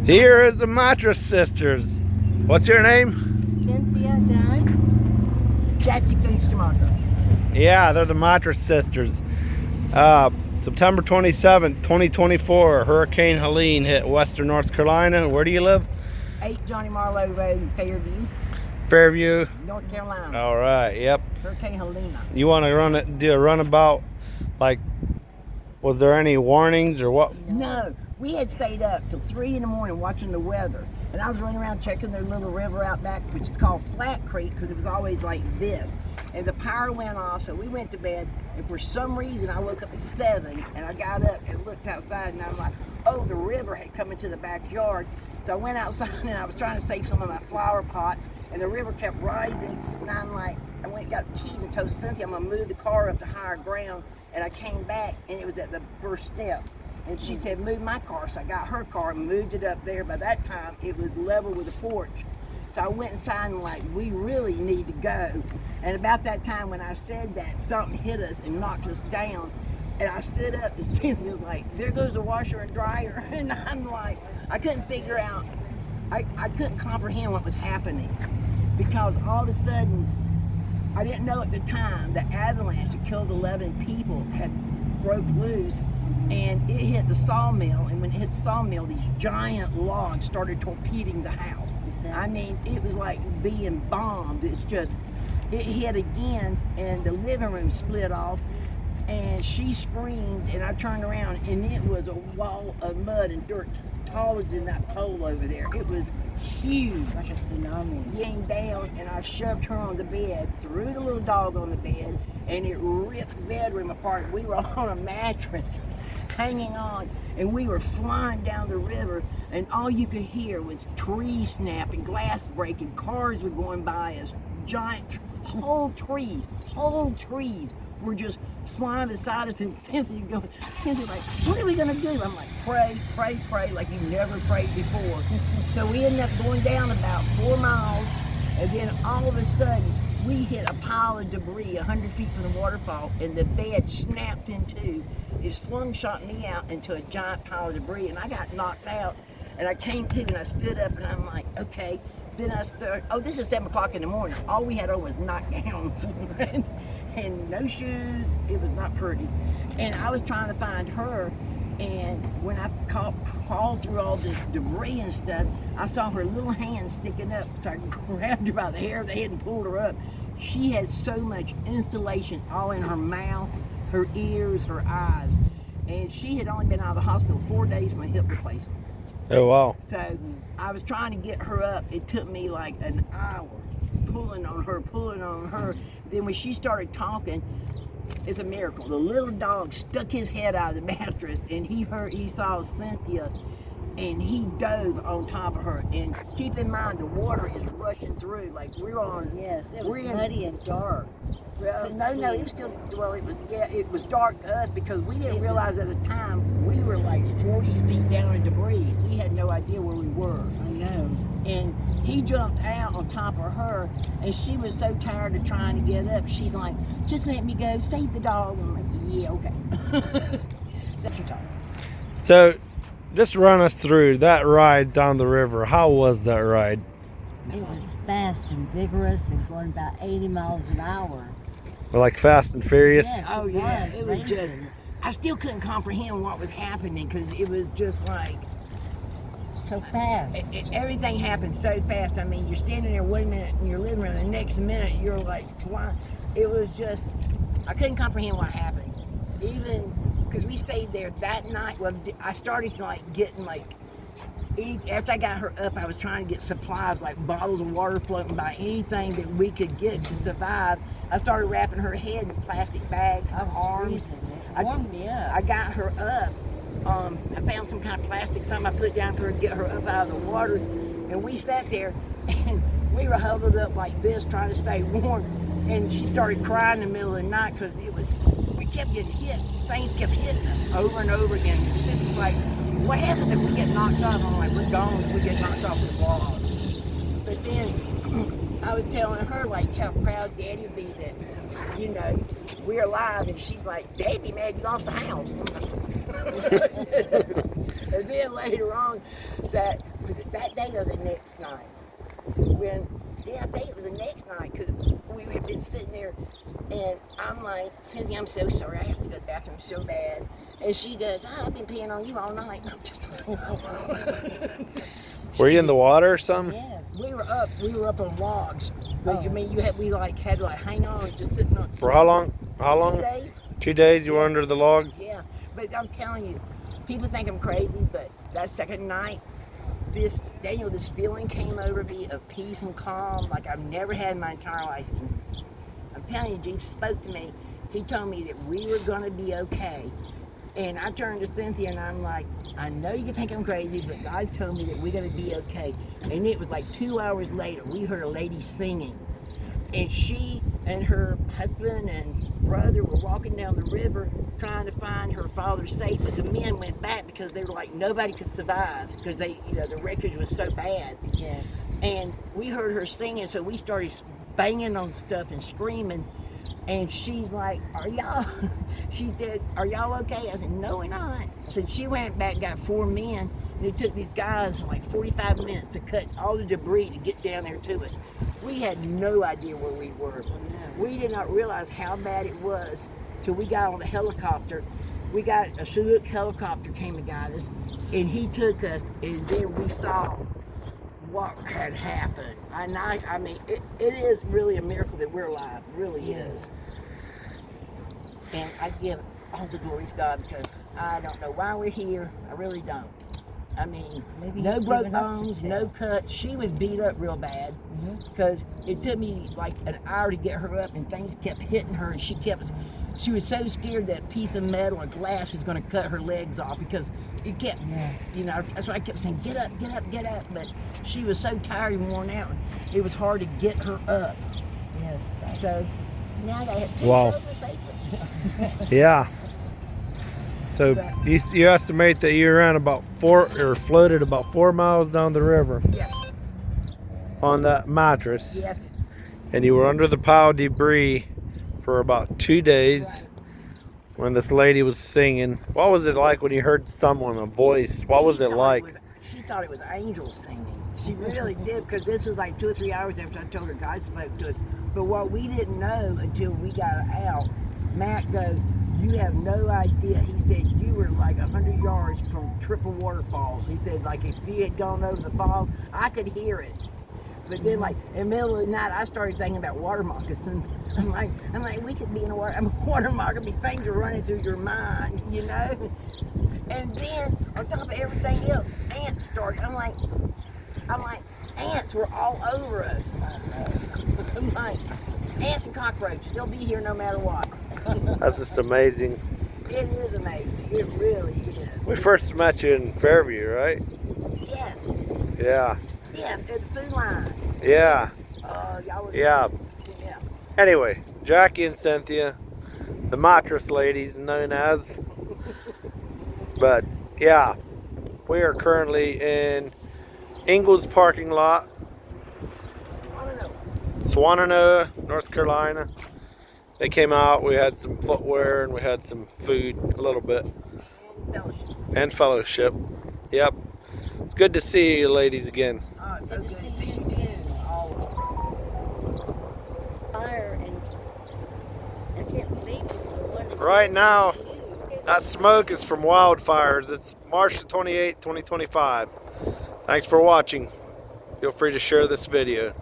Here is the Mattress Sisters. What's your name? Cynthia Dunn. Jackie Finstermonger. Yeah, they're the Mattress Sisters. September 27th, 2024, Hurricane Helene hit western North Carolina. Where do you live? 8 Johnny Marlowe Road in Fairview, Fairview. North Carolina. All right, yep. Hurricane Helene. You want to do a runabout? Like, was there any warnings or what? No, we had stayed up till 3 in the morning watching the weather. And I was running around checking their little river out back, which is called Flat Creek, because it was always like this. And the power went off, so we went to bed. And for some reason, I woke up at 7, and I got up and looked outside, and I was like, oh, the river had come into the backyard. So I went outside, and I was trying to save some of my flower pots, and the river kept rising. And I'm like, I went and got the keys and told Cynthia I'm going to move the car up to higher ground. And I came back, and it was at the first step. And she said, move my car. So I got her car and moved it up there. By that time, it was level with the porch. So I went inside and like, we really need to go. And about that time when I said that, something hit us and knocked us down. And I stood up and Cynthia was like, there goes the washer and dryer. And I'm like, I couldn't figure out, I couldn't comprehend what was happening. Because all of a sudden, I didn't know at the time the avalanche that killed 11 people had broke loose. And it hit the sawmill, and when it hit the sawmill, these giant logs started torpedoing the house. I mean, it was like being bombed. It's just, it hit again, and the living room split off, and she screamed, and I turned around, and it was a wall of mud and dirt taller than that pole over there. It was huge. Like a tsunami. Came down, and I shoved her on the bed, threw the little dog on the bed, and it ripped the bedroom apart. We were on a mattress, hanging on, and we were flying down the river, and all you could hear was trees snapping, glass breaking, cars were going by us, giant, whole trees were just flying beside us, and Cynthia like, what are we gonna do? I'm like, pray, pray, pray, like you never prayed before. So we ended up going down about 4 miles, and then all of a sudden, we hit a pile of debris 100 feet from the waterfall, and the bed snapped in two. It slingshot me out into a giant pile of debris, and I got knocked out. And I came to, and I stood up, and I'm like, okay. Then I started, oh, this is 7 o'clock in the morning. All we had on was nightgowns and no shoes. It was not pretty. And I was trying to find her, and when I crawled through all this debris and stuff, I saw her little hand sticking up, so I grabbed her by the hair of the head and pulled her up. She had so much insulation all in her mouth, her ears, her eyes, and she had only been out of the hospital 4 days from a hip replacement. Oh, wow. So I was trying to get her up. It took me like an hour pulling on her. Then when she started talking, it's a miracle. The little dog stuck his head out of the mattress, and he saw Cynthia, and he dove on top of her. And keep in mind, the water is rushing through. Like we're on. Yes, it was muddy and dark. Well, no, it was still. Well, it was dark to us because we didn't realize at the time we were like 40 feet down in debris. We had no idea where we were. I know. And he jumped out on top of her, and she was so tired of trying to get up. She's like, just let me go, save the dog. I'm like, yeah, okay. So, just run us through that ride down the river. How was that ride? It was fast and vigorous and going about 80 miles an hour. Like Fast and Furious? Yes, Oh yeah, it was racing. just, I still couldn't comprehend what was happening because it was just like, So fast. everything happened so fast. I mean, you're standing there 1 minute in your living room, and the next minute you're like flying. It was just, I couldn't comprehend what happened. Even because we stayed there that night. Well, I started like getting like, after I got her up, I was trying to get supplies like bottles of water floating by, anything that we could get to survive. I started wrapping her head in plastic bags, her arms. It warmed me up. I got her up. I found some kind of plastic, something I put down for her to get her up out of the water. And we sat there, and we were huddled up like this, trying to stay warm. And she started crying in the middle of the night because we kept getting hit. Things kept hitting us over and over again. Since it's like, what happens if we get knocked off? I'm like, we're gone if we get knocked off this log. But then I was telling her like how proud Daddy would be that you know, we're alive. And she's like, Dad, be mad you lost the house. And then later on, that day or the next night, I think it was the next night, because we had been sitting there, and I'm like, Cynthia, I'm so sorry, I have to go to the bathroom so bad. And she goes, I've been peeing on you all night. And I'm just like, Were you in the water or something? Yes. we were up on logs. But I mean, we had to hang on, just sitting on. For how long? How 2 long? days. 2 days you were under the logs? Yeah, but I'm telling you, people think I'm crazy, but that second night, this feeling came over me of peace and calm like I've never had in my entire life. And I'm telling you, Jesus spoke to me. He told me that we were going to be okay. And I turned to Cynthia and I'm like, I know you can think I'm crazy, but God told me that we're going to be okay. And it was like 2 hours later, we heard a lady singing. And she and her husband and brother were walking down the river trying to find her father safe, but the men went back because they were like, nobody could survive because the wreckage was so bad. Yes. And we heard her singing, so we started banging on stuff and screaming. And she's like, she said, are y'all okay? I said, no, we're not. So she went back, got 4 men, and it took these guys like 45 minutes to cut all the debris to get down there to us. We had no idea where we were. We did not realize how bad it was till we got on the helicopter. We got a Chinook helicopter came and got us, and he took us, and then we saw what had happened. I mean, it is really a miracle that we're alive. It really is. And I give all the glory to God because I don't know why we're here. I really don't. I mean, Maybe no he's broke giving us the bones, chance. no cuts. She was beat up real bad because it took me like an hour to get her up, and things kept hitting her, and she was so scared that piece of metal or glass was going to cut her legs off because it kept, that's why I kept saying, get up, get up, get up. But she was so tired and worn out, it was hard to get her up. Yes. So now I got to have 2 Wow. shows replacement. Yeah. So you estimate that you ran floated about 4 miles down the river Yes, on that mattress, yes. and you were under the pile of debris for about 2 days. Right. When this lady was singing. What was it like when you heard a voice? What was it like? She thought it was angels singing. She really did, because this was like 2 or 3 hours after I told her God spoke to us. But what we didn't know until we got out, Matt goes, you have no idea. He said, you were like 100 yards from triple waterfalls. He said, like, if you had gone over the falls, I could hear it. But then, like, in the middle of the night, I started thinking about water moccasins. I'm like, we could be in a water moccasin. Things are running through your mind, you know? And then, on top of everything else, ants started. I'm like, ants were all over us. I'm like, ants and cockroaches, they'll be here no matter what. That's just amazing. It is amazing. It really is. We first met you in Fairview, right? Yes. Yeah. Yes, at the food line. Yeah. Y'all were. Yeah. Yeah. Anyway, Jackie and Cynthia, the mattress ladies known as. But yeah, we are currently in Ingles parking lot, I don't know. Swannanoa, North Carolina. They came out, we had some footwear and we had some food, a little bit. And fellowship. And fellowship. Yep. It's good to see you ladies again. Oh, it's so Good good to to see see you you. too. All Fire and I can't believe it's the one that Right now, you. that smoke is from wildfires. It's March 28, 2025. Thanks for watching. Feel free to share this video.